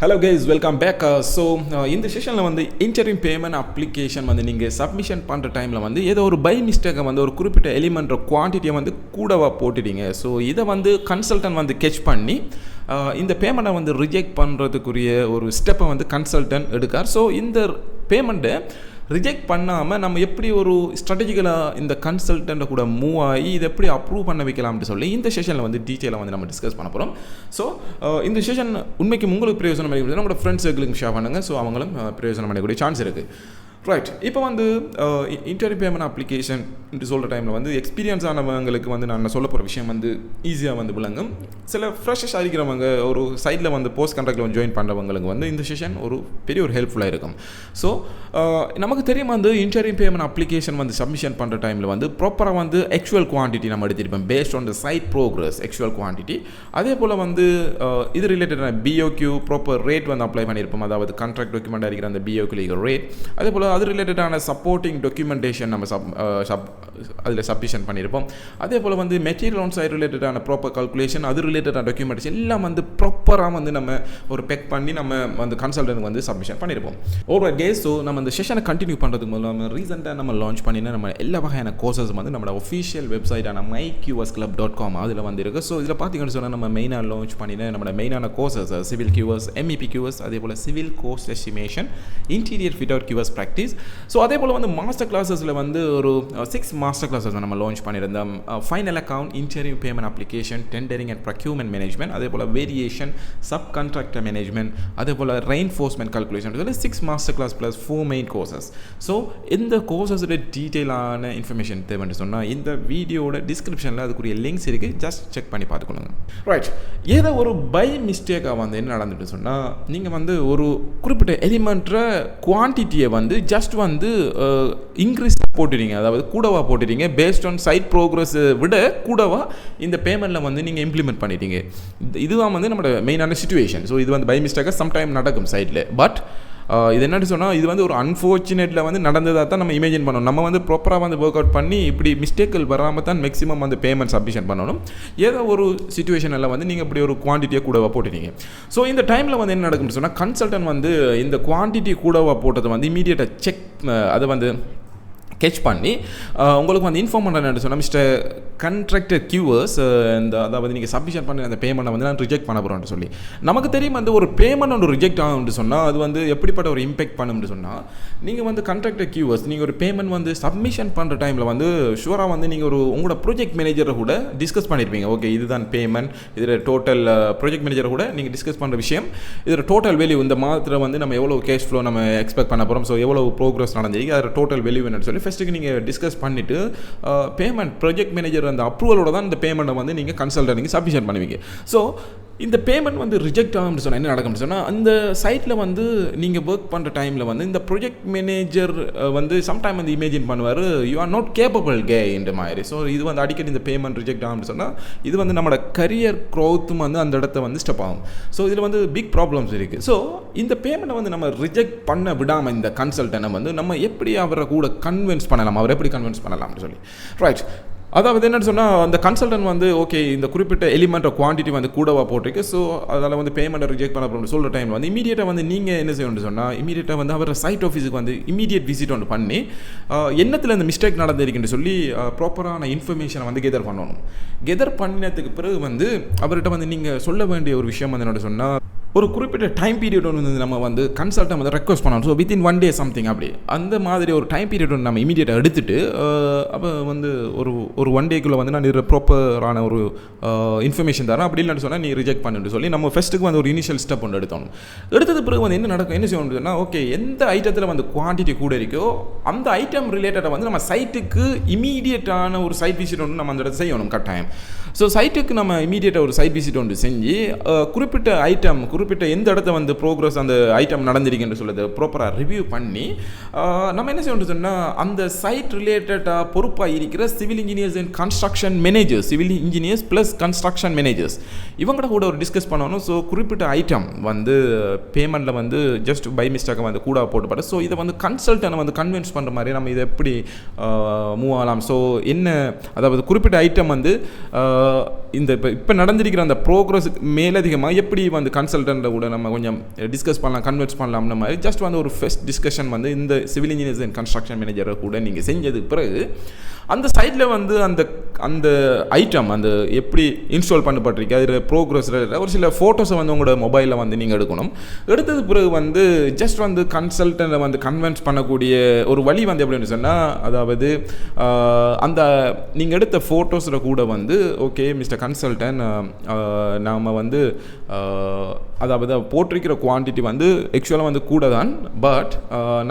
Hello guys, welcome back. இந்த செஷனில் வந்து இன்டரிம் பேமெண்ட் அப்ளிகேஷன் வந்து நீங்கள் சப்மிஷன் பண்ணுற டைமில் வந்து ஏதோ ஒரு பை மிஸ்டேக்கை வந்து ஒரு குறிப்பிட்ட எலிமெண்ட் குவான்டிட்டியை வந்து கூடவா போட்டுட்டீங்க. ஸோ இதை வந்து கன்சல்டன்ட் வந்து கெச் பண்ணி இந்த பேமெண்ட்டை வந்து ரிஜெக்ட் பண்ணுறதுக்குரிய ஒரு ஸ்டெப்பை வந்து கன்சல்டன்ட் எடுக்கார். ஸோ இந்த பேமெண்ட்டை ரிஜெக்ட் பண்ணாமல் நம்ம எப்படி ஒரு ஸ்ட்ராட்டஜிக்கலாக இந்த கன்சல்டண்ட்டை கூட மூவ் ஆகி இதை எப்படி அப்ரூவ் பண்ண வைக்கலாம்னு சொல்லி இந்த செஷனில் வந்து டீட்டெயிலாக வந்து நம்ம டிஸ்கஸ் பண்ண போகிறோம். ஸோ இந்த செஷன் உண்மைக்கு உங்களுக்கு பிரயோஜனம் பண்ணி நம்மளோட ஃப்ரெண்ட்ஸ் சர்க்கிளுக்கு ஷேர் பண்ணுங்கள். ஸோ அவங்களும் பிரயோஜனம் பண்ணக்கூடிய சான்ஸ் இருக்குது. ரைட், இப்போ வந்து இன்டரிம் பேமெண்ட் அப்ளிகேஷன் சொல்கிற டைமில் வந்து எக்ஸ்பீரியன்ஸ் ஆனவங்களுக்கு வந்து நான் சொல்ல போகிற விஷயம் வந்து ஈஸியாக வந்து விளங்கும். சில ஃப்ரெஷர்ஸ் ஆகிக்கிறவங்க ஒரு சைடில் வந்து போஸ்ட் கான்ட்ராக்டில் வந்து ஜாயின் பண்ணுறவங்களுக்கு வந்து இந்த செஷன் ஒரு பெரிய ஒரு ஹெல்ப்ஃபுல்லாக இருக்கும். ஸோ நமக்கு தெரியும் வந்து இன்டரிம் பேமெண்ட் அப்ளிகேஷன் வந்து சப்மிஷன் பண்ணுற டைமில் வந்து ப்ராப்பராக வந்து ஆக்சுவல் குவான்டிட்டி நம்ம எடுத்திருப்போம் based on the site progress actual quantity. அதே போல் வந்து இது ரிலேட்டடான பிஓக்யூ ப்ராப்பர் ரேட் வந்து அப்ளை பண்ணியிருப்போம். அதாவது கான்ட்ராக்ட் டாக்குமெண்ட் இருக்கிற அந்த பிஓக்யூ ரேட், அதே போல் அது ரிலேட்டடான சப்போர்ட்டிங் டாக்குமெண்டேஷன் நம்ம அதில் சப்மிஷன் பண்ணியிருப்போம். அதே போல் வந்து மெட்டீரியல் ஆன் சைட் ரிலேட்டடான ப்ராப்பர் கால்குலேஷன், அது ரிலேட்டடான டாக்குமெண்டேஷன் எல்லாம் வந்து ப்ராப்பராக வந்து நம்ம ஒரு பெக் பண்ணி நம்ம வந்து கன்சல்டன்ட் வந்து சப்மிஷன் பண்ணியிருப்போம். Over case. ஸோ நம்ம இந்த செஷனை கண்டினியூ பண்ணுறதுக்கு முதல்ல நம்ம ரீசெண்டாக நம்ம லான்ச் பண்ணினா நம்ம எல்லா வகையான கோர்சஸ் வந்து நம்மளோட ஒஃபிஷியல் வெப்சைட்டான QsClub.com அதில் வந்து இருக்குது. ஸோ இதில் பார்த்தீங்கன்னு சொன்னால் நம்ம மெயினாக லான்ச் பண்ணின நம்மளோட மெயினான courses civil QS, MEP QS, அதே போல் civil cost estimation, interior fit out QS practice. So அதே போல் வந்து மாஸ்டர் கிளாஸஸில் வந்து ஒரு 6 மாஸ்டர் கிளாஸஸ் நம்ம லான்ச் பண்ணியிருந்தோம். Final account, interim payment application, tendering and procurement management, அதே போல் வேரியேஷன், சப் கான்ட்ராக்டர் மேனேஜ்மெண்ட், அதே போல் reinforcement calculation, 6 master class plus 4 main courses. So இந்த கோர்சஸோட டீட்டெயிலான இன்ஃபர்மேஷன் தேவைன்னு சொன்னால் இந்த வீடியோட டிஸ்கிரிப்ஷனில் அதுக்குரிய லிங்க்ஸ் இருக்குது, ஜஸ்ட் செக் பண்ணி பார்த்துக்கொள்ளுங்க. ரைட், ஏதோ ஒரு பை மிஸ்டேக்காக வந்து என்ன நடந்துட்டு சொன்னால் நீங்கள் வந்து ஒரு குறிப்பிட்ட எலிமெண்ட்ற குவான்டிட்டியை வந்து ஜஸ்ட் வந்து இன்க்ரீஸ் போட்டுட்டீங்க, அதாவது கூடவா போட்டுட்டீங்க. பேஸ்ட் ஆன் சைட் ப்ரோக்ரஸ் விட கூடவா இந்த பேமெண்ட்டில் வந்து நீங்கள் இம்ப்ளிமெண்ட் பண்ணிட்டீங்க. இதுதான் வந்து நம்மளோட மெயினான சிச்சுவேஷன். ஸோ இது வந்து பை மிஸ்டேக்காக சம்டைம் நடக்கும் சைட்டில். பட் இது என்னன்னு சொன்னால் இது வந்து ஒரு அன்ஃபார்ச்சுனேட்டில் வந்து நடந்ததாக தான் நம்ம இமேஜின் பண்ணணும். நம்ம வந்து ப்ராப்பராக வந்து ஒர்க் அவுட் பண்ணி இப்படி மிஸ்டேக்கள் வராமல் தான் மேக்ஸிமம் வந்து பேமெண்ட் சப்மிஷன் பண்ணணும். ஏதோ ஒரு சிச்சுவேஷனில் வந்து நீங்கள் இப்படி ஒரு குவான்டிட்டியை கூடவா போட்டுட்டீங்க. ஸோ இந்த டைமில் வந்து என்ன நடக்கும்னு சொன்னால் கன்சல்டன்ட் வந்து இந்த குவான்டிட்டி கூடவா போட்டதை வந்து இமீடியட்டாக செக் அதை வந்து கெச் பண்ணி உங்களுக்கு வந்து இன்ஃபார்ம் பண்ணுறேன்னு சொன்னால் மிஸ்டர் கான்ட்ராக்டர் கியூவர்ஸ் இந்த அதாவது நீங்கள் சப்மிஷன் பண்ண அந்த பேமெண்ட்டை வந்து நான் ரிஜெக்ட் பண்ண போகிறோம்னு சொல்லி நமக்கு தெரியும். வந்து ஒரு பேமெண்ட் ஒன்று ரிஜெக்ட் ஆகும்னு சொன்னால் அது வந்து எப்படிப்பட்ட ஒரு இம்பேக்ட் பண்ணும்னு சொன்னால் நீங்கள் வந்து கான்ட்ராக்டர் கியூவர்ஸ் நீங்கள் ஒரு பேமெண்ட் வந்து சப்மிஷன் பண்ணுற டைமில் வந்து ஷுவராக வந்து நீங்கள் ஒரு உங்களோட ப்ராஜெக்ட் மேனேஜரை கூட டிஸ்கஸ் பண்ணியிருப்பீங்க. ஓகே, இதுதான் பேமெண்ட், இதில் டோட்டல் ப்ராஜெக்ட் மேனேஜரை கூட நீங்கள் டிஸ்கஸ் பண்ணுற விஷயம், இதில் டோட்டல் வேல்யூ இந்த மாதத்தில் வந்து நம்ம எவ்வளோ கேஷ் ஃப்ளோ நம்ம எக்ஸ்பெக்ட் பண்ண போகிறோம், ஸோ எவ்வளோ ப்ரோக்ரஸ் நடந்திருக்கு, அதில் டோட்டல் வேல்யூ என்னன்னு சொல்லி ஃபஸ்ட்டுக்கு நீங்கள் டிஸ்கஸ் பண்ணிவிட்டு பேமெண்ட் ப்ராஜெக்ட் மேனேஜர் அந்த அப்ரூவலோட தான் இந்த பேமெண்ட்டை வந்து நீங்கள் கன்சல்டன்ட்டுக்கு சப்மிஷன் பண்ணுவீங்க. ஸோ இந்த பேமெண்ட் வந்து ரிஜெக்ட் ஆகும்னு சொன்னால் என்ன நடக்கும்னு சொன்னால் அந்த சைட்டில் வந்து நீங்கள் ஒர்க் பண்ணுற டைமில் வந்து இந்த ப்ராஜெக்ட் மேனேஜர் வந்து சம்டைம் வந்து இமேஜின் பண்ணுவார் you are not capable K இந்த மாதிரி. ஸோ இது வந்து அடிக்கடி இந்த பேமெண்ட் ரிஜெக்ட் ஆகும்னு சொன்னால் இது வந்து நம்மளோட கரியர் க்ரோத்தும் வந்து அந்த இடத்த வந்து ஸ்டெப் ஆகும். ஸோ இதில் வந்து பிக் ப்ராப்ளம்ஸ் இருக்குது. ஸோ இந்த பேமெண்ட்டை வந்து நம்ம ரிஜெக்ட் பண்ண விடாமல் இந்த கன்சல்டன்ட்டை வந்து நம்ம எப்படி அவரை கூட கன்வின்ஸ் பண்ணலாம், அவர் எப்படி கன்வின்ஸ் பண்ணலாம்னு சொல்லி. ரைட், அதாவது என்னென்னு சொன்னால் அந்த கன்சல்டன்ட் வந்து ஓகே இந்த குறிப்பிட்ட எலிமெண்ட் குவான்டிட்டி வந்து கூடவா போட்டிருக்கு, ஸோ அதில் வந்து பேமெண்ட்டை ரிஜெக்ட் பண்ண போகிறோம்னு சொல்கிற டைமில் வந்து இமீடியட்டாக வந்து நீங்கள் என்ன செய்யணும்னு சொன்னால் இமீடியட்டாக வந்து அவர் சைட் ஆஃபீஸுக்கு வந்து இமீடியட் விசிட் ஒன்று பண்ணி என்னத்தில் இந்த மிஸ்டேக் நடந்திருக்குன்னு சொல்லி ப்ராப்பரான இன்ஃபர்மேஷனை வந்து கெதர் பண்ணணும். கெதர் பண்ணினதுக்கு பிறகு வந்து அவர்கிட்ட வந்து நீங்கள் சொல்ல வேண்டிய ஒரு விஷயம் வந்து என்னென்னு சொன்னால் ஒரு குறிப்பிட்ட டைம் பீரியட் ஒன்று வந்து நம்ம வந்து கன்சல்ட்டை வந்து ரெக்வஸ்ட் பண்ணணும். ஸோ வித்தின் 1 day சம்திங் அப்படி அந்த மாதிரி ஒரு டைம் பீரியட் ஒன்று நம்ம இமீடியட்டாக எடுத்துகிட்டு அப்போ வந்து ஒரு 1 dayக்குள்ளே வந்து நான் ப்ராப்பரான ஒரு இன்ஃபர்மேஷன் தரேன், அப்படி இல்லைன்னு சொன்னால் நீ ரிஜெக்ட் பண்ணிட்டு சொல்லி நம்ம ஃபஸ்ட்டுக்கு வந்து ஒரு இனிஷியல் ஸ்டெப் ஒன்று எடுத்தோம். எடுத்தது பிறகு வந்து என்ன நடக்கும், என்ன செய்யணும்னு சொன்னால் ஓகே எந்த ஐட்டத்தில் வந்து குவான்டிட்டி கூட இருக்கோ அந்த ஐட்டம் ரிலேட்டடாக வந்து நம்ம சைட்டுக்கு இமீடியட்டான ஒரு சைட் விசிட் ஒன்று நம்ம அந்த இடத்துல செய்யணும் கட்டாயம். ஸோ சைட்டுக்கு நம்ம இமீடியட்டாக ஒரு சைட் விசிட் ஒன்று செஞ்சு குறிப்பிட்ட ஐட்டம் குறிப்பிட்ட எந்த இடத்த வந்து ப்ரோக்ரஸ் அந்த ஐட்டம் நடந்திருக்குன்னு சொல்லுறது ப்ராப்பராக ரிவ்யூ பண்ணி நம்ம என்ன செய்யணும் சொன்னால் அந்த சைட் ரிலேட்டடாக பொறுப்பாக இருக்கிற civil engineers and construction managers, civil engineers plus construction managers இவங்கள்ட்ட கூட ஒரு டிஸ்கஸ் பண்ணணும். ஸோ குறிப்பிட்ட ஐட்டம் வந்து பேமெண்ட்டில் வந்து ஜஸ்ட் பை மிஸ்டேக்கை வந்து கூட போட்டுப்பாடு. ஸோ இதை வந்து கன்சல்ட்டனை வந்து கன்வின்ஸ் பண்ணுற மாதிரி நம்ம இதை எப்படி மூவ் ஆகலாம். ஸோ என்ன அதாவது குறிப்பிட்ட ஐட்டம் வந்து இந்த இப்போ நடந்திருக்கிற அந்த ப்ரோக்ரஸுக்கு மேலதிகமாக எப்படி வந்து கன்சல்டண்ட்டை கூட நம்ம கொஞ்சம் டிஸ்கஸ் பண்ணலாம், கன்வெர்ஸ் பண்ணலாம்ன மாதிரி ஜஸ்ட் வந்து ஒரு ஃபர்ஸ்ட் டிஸ்கஷன் வந்து இந்த சிவில் இன்ஜினியர்ஸ் அண்ட் கன்ஸ்ட்ரக்ஷன் மேனேஜரை கூட நீங்கள் செஞ்சதுக்கு பிறகு அந்த சைடில் வந்து அந்த ஐட்டம் அந்த எப்படி இன்ஸ்டால் பண்ணப்பட்டிருக்கு அதில் ப்ரோக்ரஸில் ஒரு சில ஃபோட்டோஸை வந்து உங்களோட மொபைலில் வந்து நீங்கள் எடுக்கணும். எடுத்தது பிறகு வந்து ஜஸ்ட் வந்து கன்சல்டண்ட்டை வந்து கன்வின்ஸ் பண்ணக்கூடிய ஒரு வழி வந்து எப்படின்னு சொன்னால், அதாவது அந்த நீங்கள் எடுத்த ஃபோட்டோஸில் கூட வந்து ஓகே மிஸ்டர் கன்சல்டன்ட், நாம் வந்து அதாவது போட்டிருக்கிற குவான்டிட்டி வந்து ஆக்சுவலாக வந்து கூட தான், பட்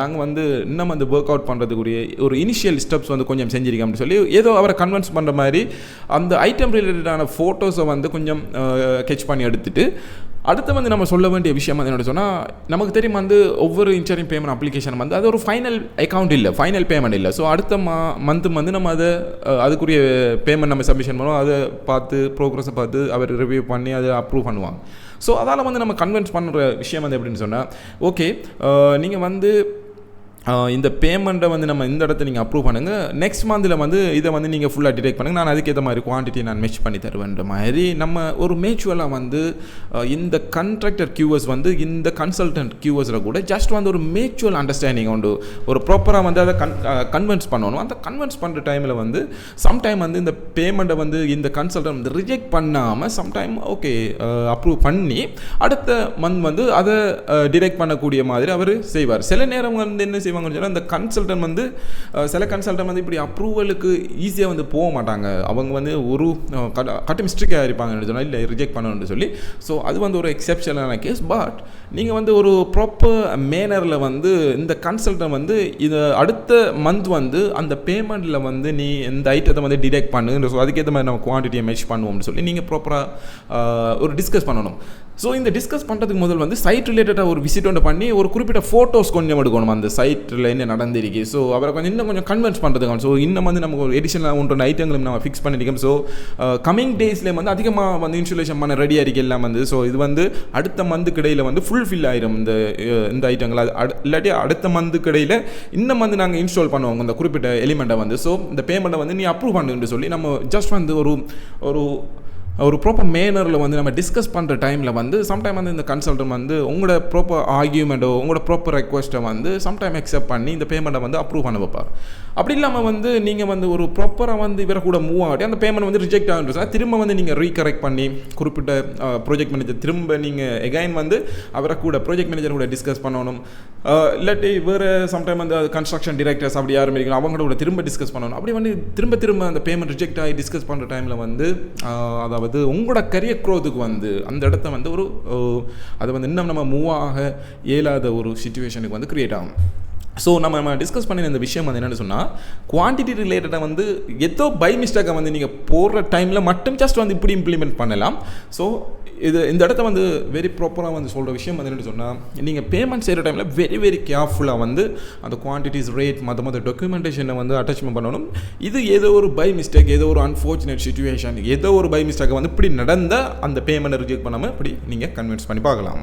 நாங்கள் வந்து இன்னும் வந்து ஒர்க் அவுட் பண்ணுறதுக்குரிய ஒரு இனிஷியல் ஸ்டெப்ஸ் வந்து கொஞ்சம் செஞ்சிருக்கோம் அப்படின்னு சொல்லி ஏதோ அவரை கன்வின்ஸ் பண்ணுற மாதிரி அந்த ஐட்டம் ரிலேட்டடான ஃபோட்டோஸை வந்து கொஞ்சம் கெச் பண்ணி எடுத்துட்டு அடுத்து வந்து நம்ம சொல்ல வேண்டிய விஷயம் வந்து என்ன சொன்னால், நமக்கு தெரியும் வந்து ஒவ்வொரு இன்சூரன்ஸ் பேமெண்ட் அப்ளிகேஷன் வந்து அது ஒரு ஃபைனல் அக்கௌண்ட் இல்லை, ஃபைனல் பேமெண்ட் இல்லை. ஸோ அடுத்த மந்த்து வந்து நம்ம அதை அதுக்குரிய பேமெண்ட் நம்ம சப்மிஷன் பண்ணுவோம், அதை பார்த்து ப்ரோக்ரஸை பார்த்து அவர் ரிவ்யூ பண்ணி அதை அப்ரூவ் பண்ணுவாங்க. ஸோ அதால் வந்து நம்ம கன்வின்ஸ் பண்ணுற விஷயம் வந்து எப்படின்னு சொன்னால், ஓகே நீங்கள் வந்து இந்த பேமெண்ட்டை வந்து நம்ம இந்த இடத்த நீங்கள் அப்ரூவ் பண்ணுங்கள், நெக்ஸ்ட் மந்தில் வந்து இதை வந்து நீங்கள் ஃபுல்லாக டிடெக்ட் பண்ணுங்கள், நான் அதுக்கேற்ற மாதிரி குவான்டிட்டி நான் மெச் பண்ணி தருவேன்ற மாதிரி நம்ம ஒரு மேச்சுவலாக வந்து இந்த கண்ட்ராக்டர் கியூஎஸ் வந்து இந்த கன்சல்டன்ட் கியூஎஸில் கூட ஜஸ்ட் வந்து ஒரு மேச்சுவல் அண்டர்ஸ்டாண்டிங் உண்டு, ஒரு ப்ராப்பராக வந்து அதை கன்வின்ஸ் பண்ணணும். அந்த கன்வின்ஸ் பண்ணுற டைமில் வந்து சம்டைம் வந்து இந்த பேமெண்ட்டை வந்து இந்த கன்சல்டன்ட் வந்து ரிஜெக்ட் பண்ணாமல் சம்டைம் ஓகே அப்ரூவ் பண்ணி அடுத்த மந்த் வந்து அதை டிடெக்ட் பண்ணக்கூடிய மாதிரி அவர் செய்வார். சில நேரம் வந்து என்ன அந்த கன்சல்டன் வந்து சில கன்சல்டன் வந்து இப்படி அப்ரூவலுக்கு ஈஸியாக வந்து போக மாட்டாங்க, அவங்க வந்து ஒரு கட்டு மிஸ்டேக்காக இருப்பாங்கன்னு சொன்னால் இல்லை ரிஜெக்ட் பண்ணணும்னு சொல்லி. ஸோ அது வந்து ஒரு எக்ஸெப்ஷனான கேஸ். பட் நீங்கள் வந்து ஒரு ப்ராப்பர் மேனரில் வந்து இந்த கன்சல்டன் வந்து இது அடுத்த மந்த் வந்து அந்த பேமெண்ட்டில் வந்து நீ இந்த ஐட்டத்தை வந்து டிடெக்ட் பண்ணு, ஸோ அதுக்கேற்ற மாதிரி நம்ம குவான்டிட்டியை மெச் பண்ணுவோம்னு சொல்லி நீங்கள் ப்ராப்பராக ஒரு டிஸ்கஸ் பண்ணணும். ஸோ இந்த டிஸ்கஸ் பண்ணுறதுக்கு முதல் வந்து சைட் ரிலேட்டடாக ஒரு விசிட் ஒன்று பண்ணி ஒரு குறிப்பிட்ட ஃபோட்டோஸ் கொஞ்சம் எடுக்கணும் அந்த சைட்டில் என்ன நடந்திருக்கு. ஸோ அவரை கொஞ்சம் இன்னும் கொஞ்சம் கன்வின்ஸ் பண்ணுறதுக்கான ஸோ இன்னும் வந்து நமக்கு ஒரு எடிஷனலாக ஒன்று ஐட்டங்களும் நம்ம ஃபிக்ஸ் பண்ணியிருக்கோம். ஸோ கமிங் டேஸில் வந்து அதிகமாக வந்து இன்ஸ்டாலேஷன் பண்ண ரெடியாக இருக்கு எல்லாம் வந்து. ஸோ இது வந்து அடுத்த மந்த்துக்கு இடையில் வந்து ஃபுல்ஃபில் ஆயிரும் இந்த ஐட்டங்கள். அது இல்லாட்டி அடுத்த மந்த்துக்கு இடையில் இன்னும் வந்து நாங்கள் இன்ஸ்டால் பண்ணுவோம் இந்த குறிப்பிட்ட எலிமெண்ட்டை வந்து. ஸோ இந்த பேமெண்ட்டை வந்து நீ அப்ரூவ் பண்ணுன்னு சொல்லி நம்ம ஜஸ்ட் வந்து ஒரு ப்ராப்பர் மேனரில் வந்து நம்ம டிஸ்கஸ் பண்ணுற டைமில் வந்து சம்டைம் வந்து இந்த கன்சல்டன் வந்து உங்களோட ப்ராப்பர் ஆர்கியூமெண்ட்டோ உங்களோட ப்ராப்பர் ரெக்வஸ்ட்டை வந்து சம்டைம் அக்செப்ட் பண்ணி இந்த பேமெண்ட்டை வந்து அப்ரூவ் பண்ண வைப்பார். அப்படி இல்லாமல் வந்து நீங்கள் வந்து ஒரு ப்ராப்பராக வந்து இவரை கூட மூவ் ஆகிட்டு அந்த பேமெண்ட் வந்து ரிஜெக்ட் ஆகிட்டு திரும்ப வந்து நீங்கள் ரீகரெக்ட் பண்ணி குறிப்பிட்ட ப்ராஜெக்ட் மேனேஜர் திரும்ப நீங்கள் எகைன் வந்து அவரை கூட ப்ராஜெக்ட் மேனேஜர் கூட டிஸ்கஸ் பண்ணணும். இல்லாட்டி வேறு சம்டைம் வந்து கன்ஸ்ட்ரக்ஷன் டிரெக்டர்ஸ் அப்படி யாரும் இருக்கணும் அவங்களோட கூட திரும்ப டிஸ்கஸ் பண்ணணும். அப்படி வந்து திரும்ப அந்த பேமெண்ட் ரிஜெக்ட் ஆகி டிஸ்கஸ் பண்ணுற டைமில் வந்து அதாவது உங்களோட கரியர் க்ரோத்துக்கு வந்து அந்த இடத்த வந்து ஒரு அது வந்து இன்னும் நம்ம மூவ் ஆக இயலாத ஒரு சிச்சுவேஷனுக்கு வந்து கிரியேட் ஆகும். ஸோ நம்ம டிஸ்கஸ் பண்ணின இந்த விஷயம் வந்து என்னென்னு சொன்னால், குவான்டிட்டி ரிலேட்டடாக வந்து ஏதோ பை மிஸ்டேக்கை வந்து நீங்கள் போடுற டைமில் மட்டும் ஜஸ்ட் வந்து இப்படி இம்ப்ளிமெண்ட் பண்ணலாம். ஸோ இந்த இடத்த வந்து வெரி ப்ராப்பராக வந்து சொல்கிற விஷயம் வந்து என்னென்னு சொன்னால், நீங்கள் பேமெண்ட் செய்கிற டைமில் வெரி கேர்ஃபுல்லாக வந்து அந்த குவான்டிட்டிஸ் ரேட் மற்ற டாக்குமெண்டேஷனை வந்து அட்டாச்மெண்ட் பண்ணணும். இது ஏதோ ஒரு பை மிஸ்டேக், ஏதோ ஒரு அன்ஃபார்ச்சுனேட் சிச்சுவேஷன், ஏதோ ஒரு பை மிஸ்டேக்கை வந்து இப்படி நடந்தால் அந்த பேமெண்ட்டை ரிஜெக்ட் பண்ணாமல் இப்படி நீங்கள் கன்வின்ஸ் பண்ணி பார்க்கலாம்.